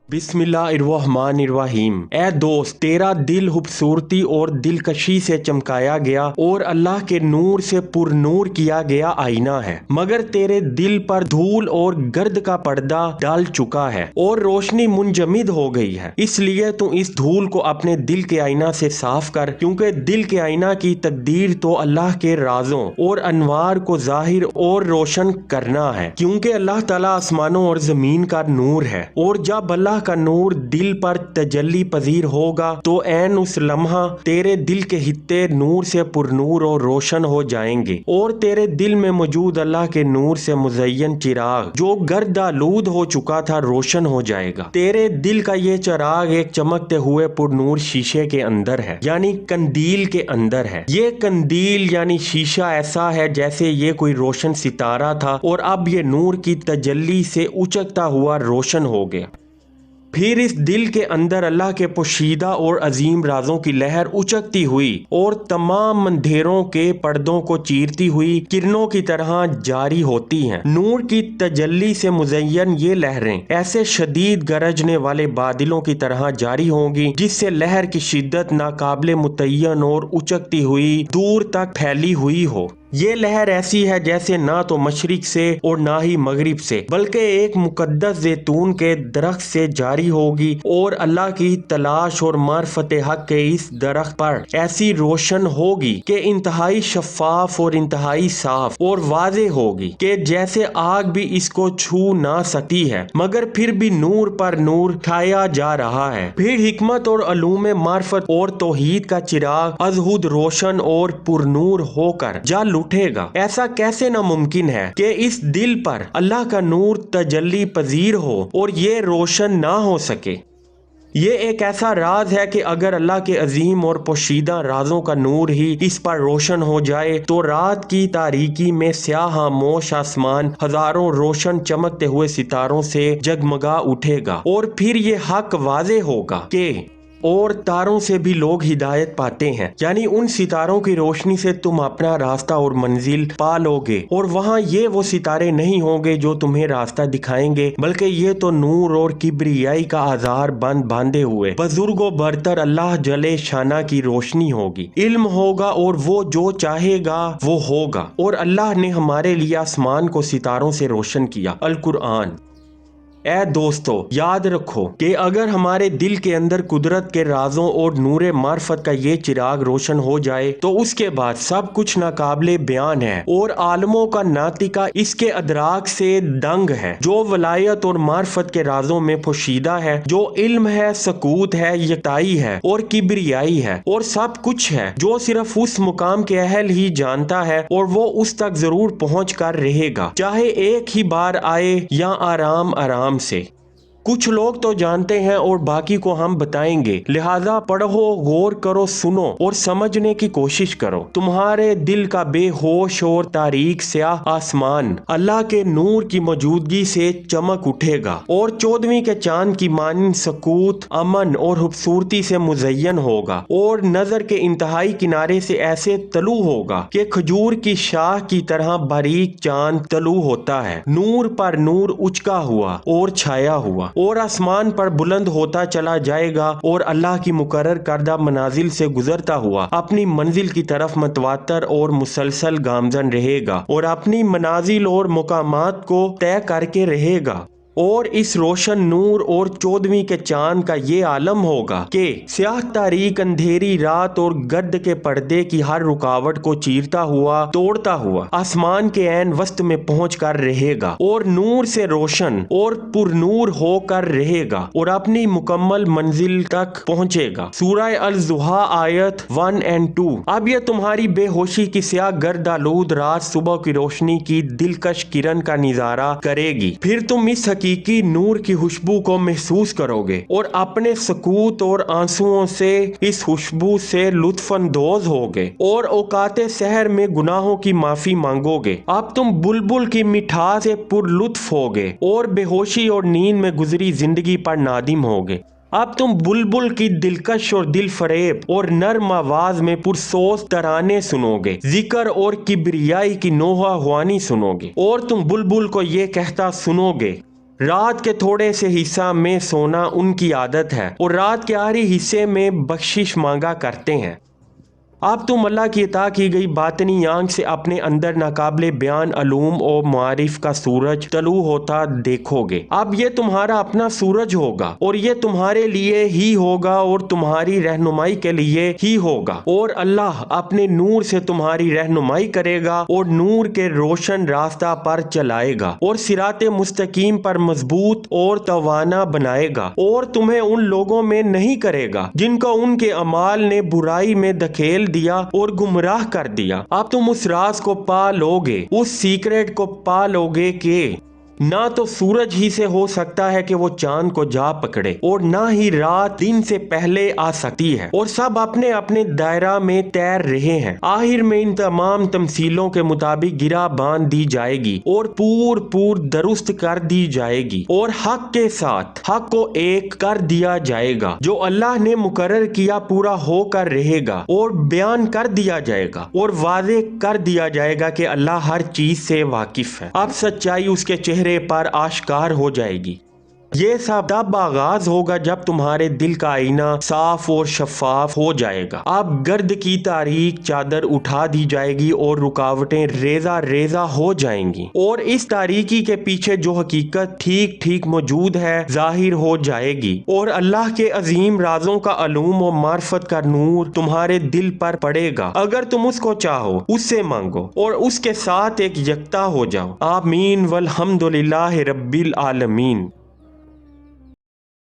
बिस्मिल्लाहिर्रहमानिर्रहीम। ए दोस्त, तेरा दिल खूबसूरती और दिलकशी से चमकाया गया और अल्लाह के नूर से पुरनूर किया गया आईना है, मगर तेरे दिल पर धूल और गर्द का पर्दा डाल चुका है और रोशनी मुंजमिद हो गई है। इसलिए तू इस धूल को अपने दिल के आईना से साफ कर, क्योंकि दिल के आईना की तकदीर तो अल्लाह के राजों और अनवार को जाहिर और रोशन करना है, क्योंकि अल्लाह ताला आसमानों और जमीन का नूर है। और जब अल्लाह का नूर दिल पर तजल्ली पजीर होगा तो ऐन उस लम्हा तेरे दिल के हित्ते नूर से पुरनूर और रोशन हो जाएंगे और तेरे दिल में मौजूद अल्लाह के नूर से मुज़य्यन चिराग जो गर्दालूद हो चुका था रोशन हो जाएगा। तेरे दिल का ये चिराग एक चमकते हुए पुरनूर शीशे के अंदर है, यानी कंदील के अंदर है। ये कंदील यानी शीशा ऐसा है जैसे ये कोई रोशन सितारा था और अब ये नूर की तजल्ली से उचकता हुआ रोशन हो गया। फिर इस दिल के अंदर अल्लाह के पोशीदा और अजीम राजों की लहर उचकती हुई और तमाम अंधेरों के पर्दों को चीरती हुई किरणों की तरह जारी होती हैं। नूर की तजल्ली से मुज़य्यन ये लहरें ऐसे शदीद गरजने वाले बादलों की तरह जारी होंगी जिससे लहर की शिद्दत नाकाबिले मुतय्यन और उचकती हुई दूर तक फैली हुई हो। ये लहर ऐसी है जैसे ना तो मशरिक से और ना ही मगरिब से, बल्कि एक मुकद्दस जैतून के दरख्त से जारी होगी और अल्लाह की तलाश और मार्फत हक के इस दरख्त पर ऐसी रोशन होगी कि इंतहाई शफाफ और इंतहाई साफ और वाज़े होगी कि जैसे आग भी इसको छू ना सकती है, मगर फिर भी नूर पर नूर छाया जा रहा है। फिर हिकमत और अलूम मार्फत और तौहीद का चिराग अजहुद रोशन और पुरनूर होकर जल उठेगा। ऐसा कैसे नामुमकिन है कि इस दिल पर अल्लाह का नूर तजल्ली पजीर हो और ये रोशन ना हो सके। ये एक ऐसा राज है कि अगर अल्लाह के अजीम और पोशीदा राजों का नूर ही इस पर रोशन हो जाए तो रात की तारीकी में स्याह खामोश आसमान हजारों रोशन चमकते हुए सितारों से जगमगा उठेगा और फिर ये हक वाज़े होगा कि और तारों से भी लोग हिदायत पाते हैं, यानी उन सितारों की रोशनी से तुम अपना रास्ता और मंजिल पा लोगे और वहाँ ये वो सितारे नहीं होंगे जो तुम्हें रास्ता दिखाएंगे, बल्कि ये तो नूर और किब्रियाई का आजार बंद बांधे हुए बुजुर्गों बरतर अल्लाह जले शाना की रोशनी होगी। इल्म होगा और वो जो चाहेगा वो होगा। और अल्लाह ने हमारे लिए आसमान को सितारों से रोशन किया। अल कुरआन। ए दोस्तों, याद रखो कि अगर हमारे दिल के अंदर कुदरत के राजों और नूरे मार्फत का ये चिराग रोशन हो जाए तो उसके बाद सब कुछ नाकाबिले बयान है और आलमों का नातिका इसके अदराक से दंग है। जो वलायत और मार्फत के राजों में पोशीदा है, जो इल्म है, सकूत है, यकताई है और किब्रियाई है और सब कुछ है जो सिर्फ उस मुकाम के अहल ही जानता है और वो उस तक जरूर पहुँच कर रहेगा, चाहे एक ही बार आए या आराम आराम से। कुछ लोग तो जानते हैं और बाकी को हम बताएंगे, लिहाजा पढ़ो, गौर करो, सुनो और समझने की कोशिश करो। तुम्हारे दिल का बेहोश और तारीक स्याह आसमान अल्लाह के नूर की मौजूदगी से चमक उठेगा और 14वीं के चांद की मानिंद सकूत, अमन और खूबसूरती से मुज़य्यन होगा और नजर के इंतहाई किनारे से ऐसे तलू होगा कि खजूर की शाख की तरह बारीक चांद तलू होता है। नूर पर नूर उचका हुआ और छाया हुआ और आसमान पर बुलंद होता चला जाएगा और अल्लाह की मुकर्रर करदा मनाजिल से गुजरता हुआ अपनी मंजिल की तरफ मतवातर और मुसलसल गामजन रहेगा और अपनी मनाजिल और मुकामात को तय करके रहेगा। और इस रोशन नूर और 14वीं के चांद का ये आलम होगा कि स्याह तारीक अंधेरी रात और गर्द के पर्दे की हर रुकावट को चीरता हुआ तोड़ता हुआ आसमान के ऐन वस्त में पहुंच कर रहेगा और नूर से रोशन और पुरनूर होकर रहेगा और अपनी मुकम्मल मंजिल तक पहुंचेगा। सूरह अल ज़ुहा आयत 1 और 2। अब यह तुम्हारी बेहोशी की स्याह गर्दालूद रात सुबह की रोशनी की दिलकश किरण का नजारा करेगी। फिर तुम इस हकीकी नूर की खुशबू को महसूस करोगे और अपने सकूत और आंसुओं से इस खुशबू से लुत्फानंदोज होगे और औकाते सहर में गुनाहों की माफी मांगोगे। अब तुम बुलबुल की मिठास से पुरलुत्फ होगे और बेहोशी और नींद में गुजरी जिंदगी पर नादिम होगे। अब तुम बुलबुल की दिलकश और दिल फरेब और नर्म आवाज में पुरसोस तराने सुनोगे, जिक्र और किब्रियाई की नोहा हुआनी सुनोगे और तुम बुलबुल को ये कहता सुनोगे, رات کے تھوڑے سے حصہ میں سونا ان کی عادت ہے اور رات کے آخری حصے میں بخشش مانگا کرتے ہیں۔ اب تم اللہ کی عطا کی گئی باطنی آنکھ سے اپنے اندر ناقابل بیان علوم و معارف کا سورج طلوع ہوتا دیکھو گے۔ اب یہ تمہارا اپنا سورج ہوگا اور یہ تمہارے لیے ہی ہوگا اور تمہاری رہنمائی کے لیے ہی ہوگا، اور اللہ اپنے نور سے تمہاری رہنمائی کرے گا اور نور کے روشن راستہ پر چلائے گا اور صراط مستقیم پر مضبوط اور توانا بنائے گا، اور تمہیں ان لوگوں میں نہیں کرے گا جن کو ان کے اعمال نے برائی میں دھکیل دیا اور گمراہ کر دیا۔ اب تم اس راز کو پا لوگے، اس سیکرٹ کو پا لوگے کہ نہ تو سورج ہی سے ہو سکتا ہے کہ وہ چاند کو جا پکڑے، اور نہ ہی رات دن سے پہلے آ سکتی ہے، اور سب اپنے اپنے دائرہ میں تیر رہے ہیں۔ آخر میں ان تمام تمثیلوں کے مطابق گرہ باندھ دی جائے گی اور پور درست کر دی جائے گی، اور حق کے ساتھ حق کو ایک کر دیا جائے گا۔ جو اللہ نے مقرر کیا پورا ہو کر رہے گا، اور بیان کر دیا جائے گا اور واضح کر دیا جائے گا کہ اللہ ہر چیز سے واقف ہے۔ اب سچائی اس کے چہرے پر آشکار ہو جائے گی۔ یہ سب تب آغاز ہوگا جب تمہارے دل کا آئینہ صاف اور شفاف ہو جائے گا۔ اب گرد کی تاریک چادر اٹھا دی جائے گی اور رکاوٹیں ریزہ ریزہ ہو جائیں گی، اور اس تاریکی کے پیچھے جو حقیقت ٹھیک ٹھیک موجود ہے ظاہر ہو جائے گی، اور اللہ کے عظیم رازوں کا علوم و معرفت کا نور تمہارے دل پر پڑے گا اگر تم اس کو چاہو، اس سے مانگو اور اس کے ساتھ ایک یکتا ہو جاؤ۔ آمین والحمد للہ رب العالمین۔